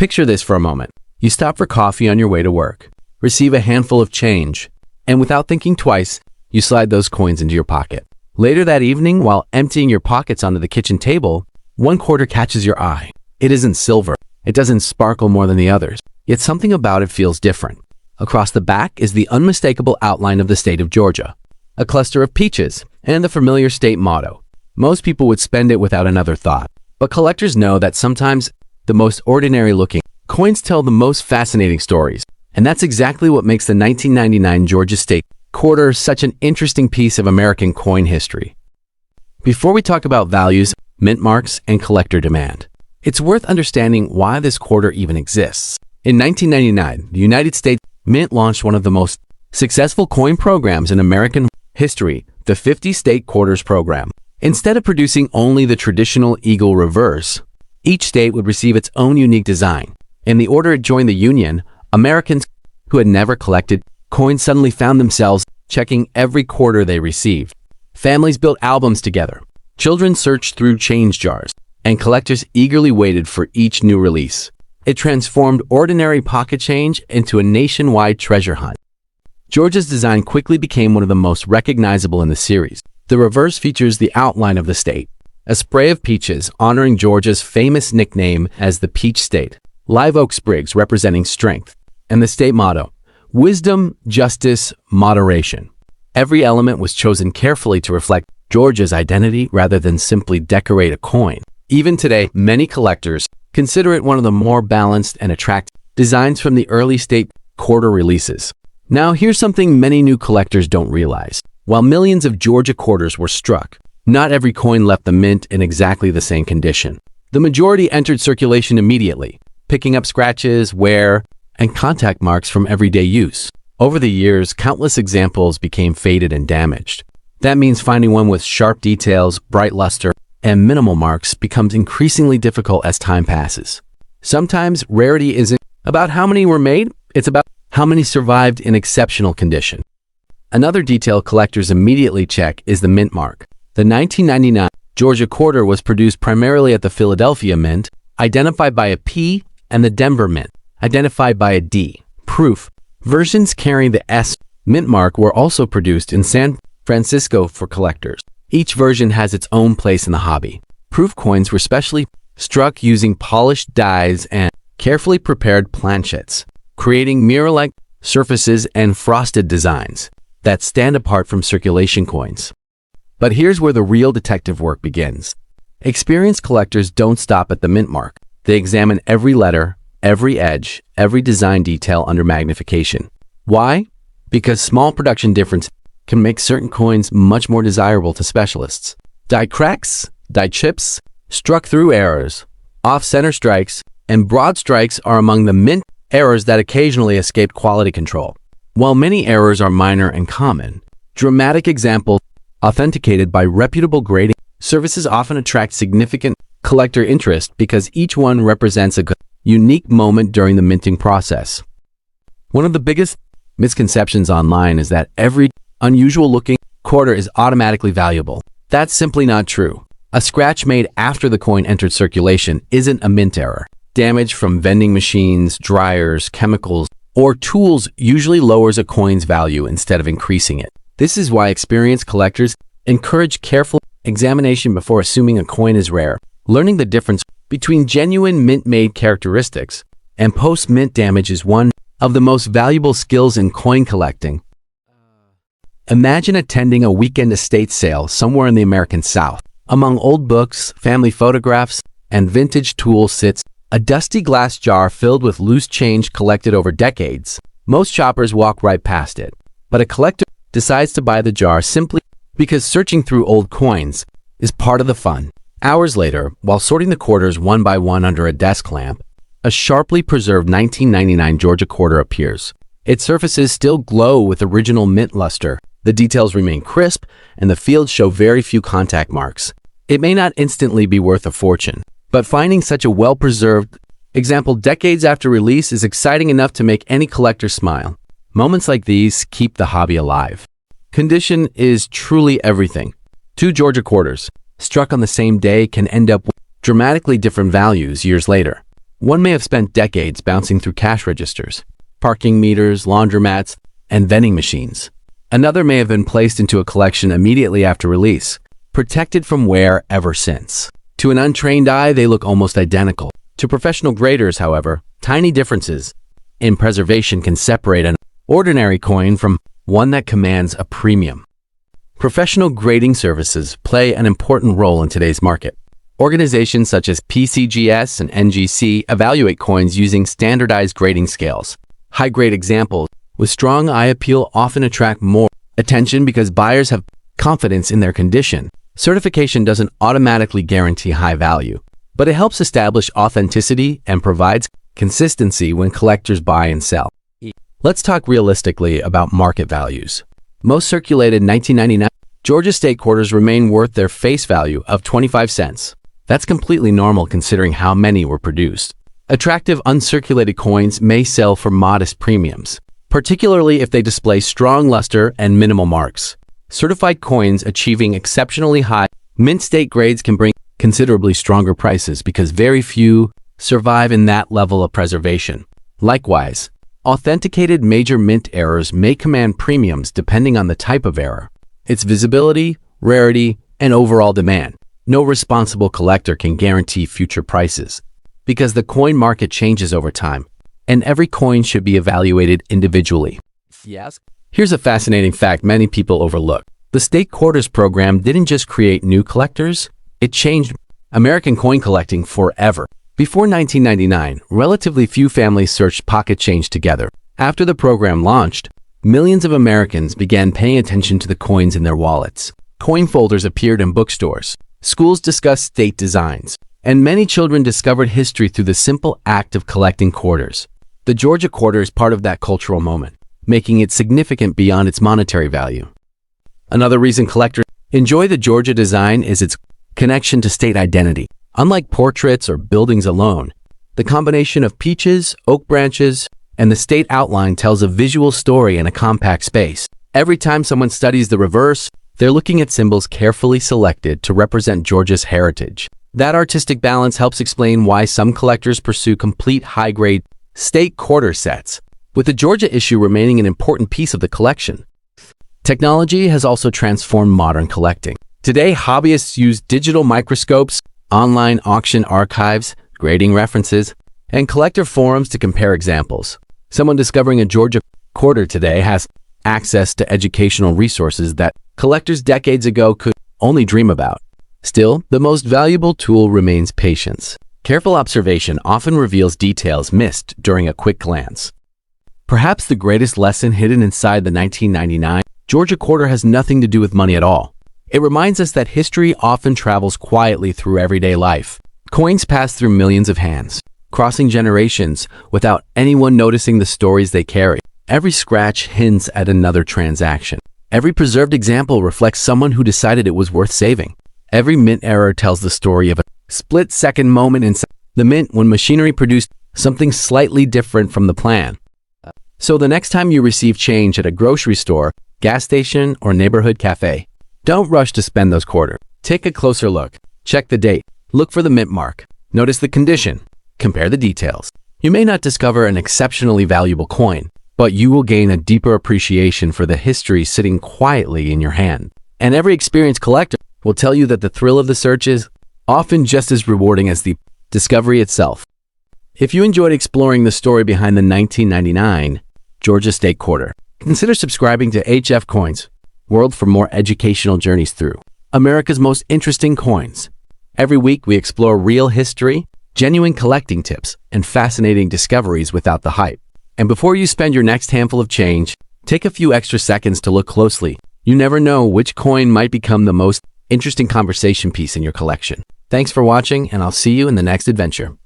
Picture this for a moment. You stop for coffee on your way to work, receive a handful of change, and without thinking twice, you slide those coins into your pocket. Later that evening, while emptying your pockets onto the kitchen table, one quarter catches your eye. It isn't silver. It doesn't sparkle more than the others. Yet something about it feels different. Across the back is the unmistakable outline of the state of Georgia, a cluster of peaches, and the familiar state motto. Most people would spend it without another thought. But collectors know that sometimes the most ordinary-looking coins tell the most fascinating stories. And that's exactly what makes the 1999 Georgia State quarter such an interesting piece of American coin history. Before we talk about values, mint marks, and collector demand, it's worth understanding why this quarter even exists. In 1999, the United States Mint launched one of the most successful coin programs in American history, the 50-state quarters program. Instead of producing only the traditional eagle reverse, each state would receive its own unique design. In the order it joined the Union, Americans who had never collected coins suddenly found themselves checking every quarter they received. Families built albums together. Children searched through change jars, and collectors eagerly waited for each new release. It transformed ordinary pocket change into a nationwide treasure hunt. Georgia's design quickly became one of the most recognizable in the series. The reverse features the outline of the state, a spray of peaches honoring Georgia's famous nickname as the Peach State, live oak sprigs representing strength, and the state motto, wisdom, justice, moderation. Every element was chosen carefully to reflect Georgia's identity rather than simply decorate a coin. Even today, many collectors consider it one of the more balanced and attractive designs from the early state quarter releases. Now, here's something many new collectors don't realize. While millions of Georgia quarters were struck, not every coin left the mint in exactly the same condition. The majority entered circulation immediately, picking up scratches, wear, and contact marks from everyday use. Over the years, countless examples became faded and damaged. That means finding one with sharp details, bright luster, and minimal marks becomes increasingly difficult as time passes. Sometimes rarity isn't about how many were made, it's about how many survived in exceptional condition. Another detail collectors immediately check is the mint mark. The 1999 Georgia quarter was produced primarily at the Philadelphia Mint, identified by a P, and the Denver Mint, identified by a D. Proof. Versions carrying the S mint mark were also produced in San Francisco for collectors. Each version has its own place in the hobby. Proof coins were specially struck using polished dies and carefully prepared planchets, creating mirror-like surfaces and frosted designs that stand apart from circulation coins. But here's where the real detective work begins. Experienced collectors don't stop at the mint mark. They examine every letter, every edge, every design detail under magnification. Why? Because small production differences can make certain coins much more desirable to specialists. Die cracks, die chips, struck-through errors, off-center strikes, and broad strikes are among the mint errors that occasionally escape quality control. While many errors are minor and common, dramatic examples authenticated by reputable grading services often attract significant collector interest because each one represents a unique moment during the minting process. One of the biggest misconceptions online is that every unusual-looking quarter is automatically valuable. That's simply not true. A scratch made after the coin entered circulation isn't a mint error. Damage from vending machines, dryers, chemicals, or tools usually lowers a coin's value instead of increasing it. This is why experienced collectors encourage careful examination before assuming a coin is rare. Learning the difference between genuine mint-made characteristics and post-mint damage is one of the most valuable skills in coin collecting. Imagine attending a weekend estate sale somewhere in the American South. Among old books, family photographs, and vintage tools sits a dusty glass jar filled with loose change collected over decades. Most shoppers walk right past it, but a collector decides to buy the jar simply because searching through old coins is part of the fun. Hours later, while sorting the quarters one by one under a desk lamp, a sharply preserved 1999 Georgia quarter appears. Its surfaces still glow with original mint luster. The details remain crisp, and the fields show very few contact marks. It may not instantly be worth a fortune, but finding such a well-preserved example decades after release is exciting enough to make any collector smile. Moments like these keep the hobby alive. Condition is truly everything. Two Georgia quarters, struck on the same day, can end up with dramatically different values years later. One may have spent decades bouncing through cash registers, parking meters, laundromats, and vending machines. Another may have been placed into a collection immediately after release, protected from wear ever since. To an untrained eye, they look almost identical. To professional graders, however, tiny differences in preservation can separate an ordinary coin from one that commands a premium. Professional grading services play an important role in today's market. Organizations such as PCGS and NGC evaluate coins using standardized grading scales. High-grade examples with strong eye appeal often attract more attention because buyers have confidence in their condition. Certification doesn't automatically guarantee high value, but it helps establish authenticity and provides consistency when collectors buy and sell. Let's talk realistically about market values. Most circulated 1999 Georgia state quarters remain worth their face value of 25 cents. That's completely normal considering how many were produced. Attractive uncirculated coins may sell for modest premiums, particularly if they display strong luster and minimal marks. Certified coins achieving exceptionally high mint state grades can bring considerably stronger prices because very few survive in that level of preservation. Likewise, authenticated major mint errors may command premiums depending on the type of error, its visibility, rarity, and overall demand. No responsible collector can guarantee future prices because the coin market changes over time, and every coin should be evaluated individually. Yes. Here's a fascinating fact many people overlook. The state quarters program didn't just create new collectors, it changed American coin collecting forever. Before 1999, relatively few families searched pocket change together. After the program launched, millions of Americans began paying attention to the coins in their wallets. Coin folders appeared in bookstores. Schools discussed state designs, and many children discovered history through the simple act of collecting quarters. The Georgia quarter is part of that cultural moment, making it significant beyond its monetary value. Another reason collectors enjoy the Georgia design is its connection to state identity. Unlike portraits or buildings alone, the combination of peaches, oak branches, and the state outline tells a visual story in a compact space. Every time someone studies the reverse, they're looking at symbols carefully selected to represent Georgia's heritage. That artistic balance helps explain why some collectors pursue complete high-grade state quarter sets, with the Georgia issue remaining an important piece of the collection. Technology has also transformed modern collecting. Today, hobbyists use digital microscopes, online auction archives, grading references, and collector forums to compare examples. Someone discovering a Georgia quarter today has access to educational resources that collectors decades ago could only dream about. Still, the most valuable tool remains patience. Careful observation often reveals details missed during a quick glance. Perhaps the greatest lesson hidden inside the 1999 Georgia quarter has nothing to do with money at all. It reminds us that history often travels quietly through everyday life. Coins pass through millions of hands, crossing generations without anyone noticing the stories they carry. Every scratch hints at another transaction. Every preserved example reflects someone who decided it was worth saving. Every mint error tells the story of a split-second moment in the mint when machinery produced something slightly different from the plan. So the next time you receive change at a grocery store, gas station, or neighborhood cafe, don't rush to spend those quarters. Take a closer look. Check the date. Look for the mint mark. Notice the condition. Compare the details. You may not discover an exceptionally valuable coin, but you will gain a deeper appreciation for the history sitting quietly in your hand. And every experienced collector will tell you that the thrill of the search is often just as rewarding as the discovery itself. If you enjoyed exploring the story behind the 1999 Georgia State Quarter, consider subscribing to HF Coins World for more educational journeys through America's most interesting coins. Every week we explore real history, genuine collecting tips, and fascinating discoveries without the hype. And before you spend your next handful of change, take a few extra seconds to look closely. You never know which coin might become the most interesting conversation piece in your collection. Thanks for watching, and I'll see you in the next adventure.